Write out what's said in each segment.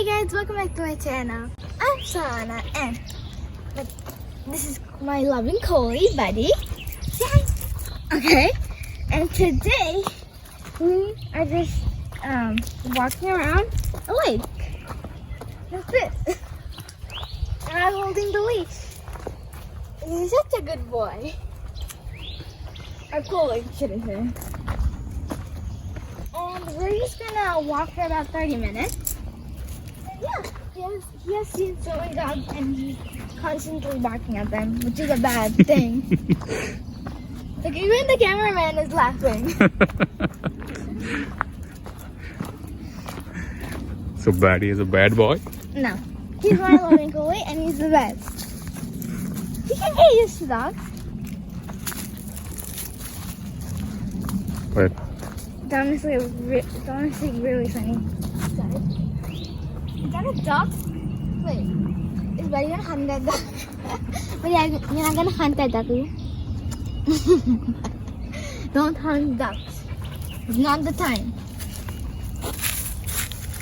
Hey guys, welcome back to my channel. I'm Sana and this is my loving Collie buddy. Yay! Okay, and today we are just walking around a lake. That's it. And I'm holding the leash. He's such a good boy. Or Collie, should I say. And we're just gonna walk for about 30 minutes. Yeah, he has seen so many dogs and he's constantly barking at them, which is a bad thing. Like even the cameraman is laughing. So Buddy is a bad boy? No, he's my loving Collie and he's the best. He can get used to dogs. But It's honestly really funny. Is that a duck? Wait, is Buddy gonna hunt that duck? But yeah, you're not gonna hunt that duck, are you? Don't hunt ducks. It's not the time.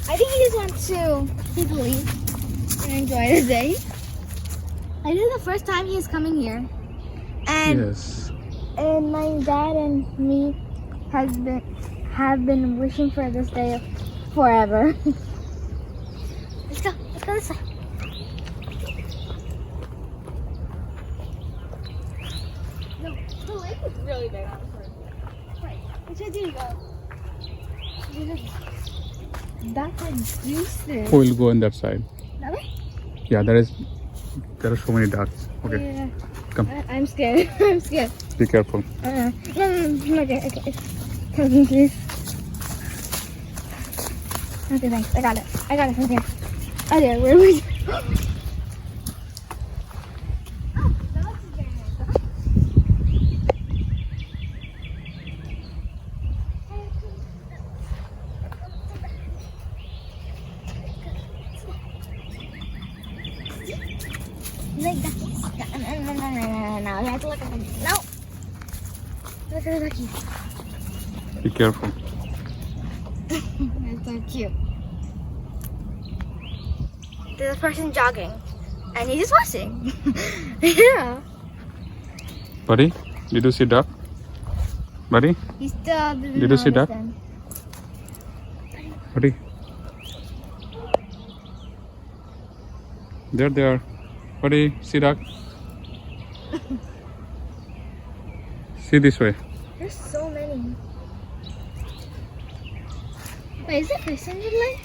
I think he just wants to take a leave and enjoy the day. I think the first time he's coming here. And yes. And my dad and me have been wishing for this day forever. Let's go this way. The lake is really big, honestly. Wait, which way do you go? That's a juice there. Who will go on that side? That way? Yeah, there are so many ducks. Okay, Yeah. come. I'm scared. I'm scared. Be careful. No, okay. Cousin, please. Okay, thanks. I got it from here. Oh, yeah, where are we? Like duckies. No. You have to look at them. No. Look at the duckies. Be careful. They're so cute. There's a person jogging. And he's just watching. Yeah. Buddy, did you see duck? Buddy, He still doesn't Did you see that? understand. Buddy. There they are. Buddy, see duck? See this way. There's so many. Wait, is it fish in the lake?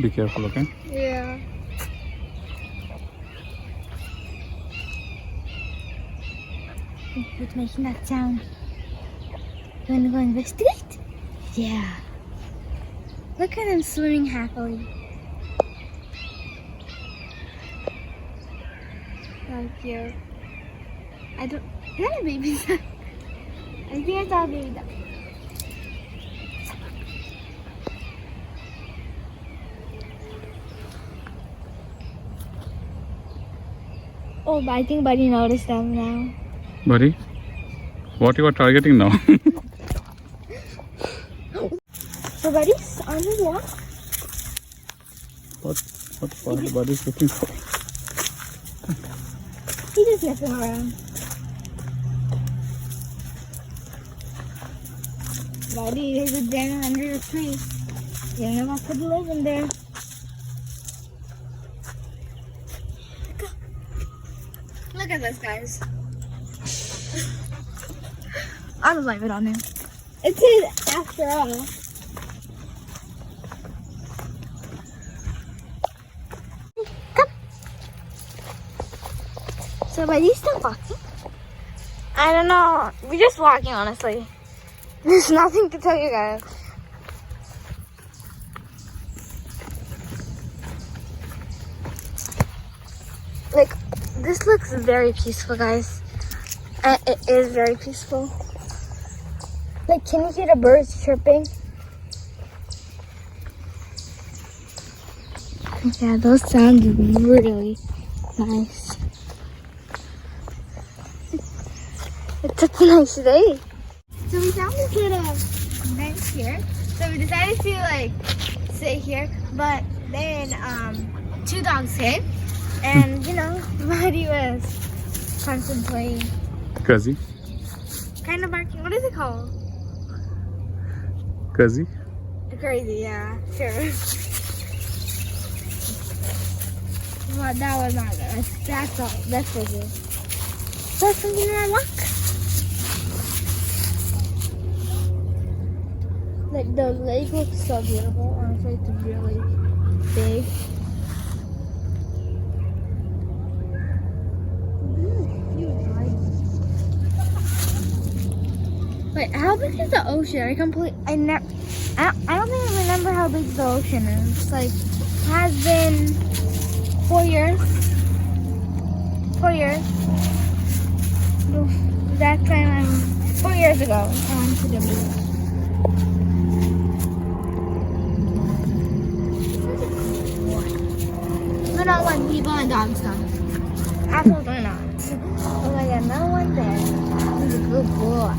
Be careful, okay? Yeah. What's making that sound? You wanna go investigate? Yeah. Look at him swimming happily. So cute. Is that a baby duck? I think I saw a baby duck. Oh, but I think Buddy noticed them now. Buddy, what you are targeting now? So Buddy's on his walk. What Buddy is looking for? He's just messing around. Buddy, there's a den under the tree. You don't know what could live in there. Look at this, guys. I'll just wipe it on him. It's his after all. Come. So Buddy's still walking. I don't know. We're just walking, honestly. There's nothing to tell you guys. Like, this looks very peaceful, guys. And it is very peaceful. Like, can you hear the birds chirping? Yeah, those sound really nice. It's such a nice day. So we found this little bench here. So we decided to like sit here, but then two dogs came, and you know, Buddy was contemplating, Cuzzy. kind of barking. What is it called? Cuzzy. Crazy, yeah, sure. Well, that was not good. That's all. That's for good. That's something in our luck. Like the lake looks so beautiful. Honestly, it's really big. Wait, how big is the ocean? I don't think I remember how big the ocean is. Like, it has been 4 years. 4 years. That time 4 years ago, I went to the beach. We don't want people and dogs though. Absolutely not. Oh my god, no one there. He's a good boy.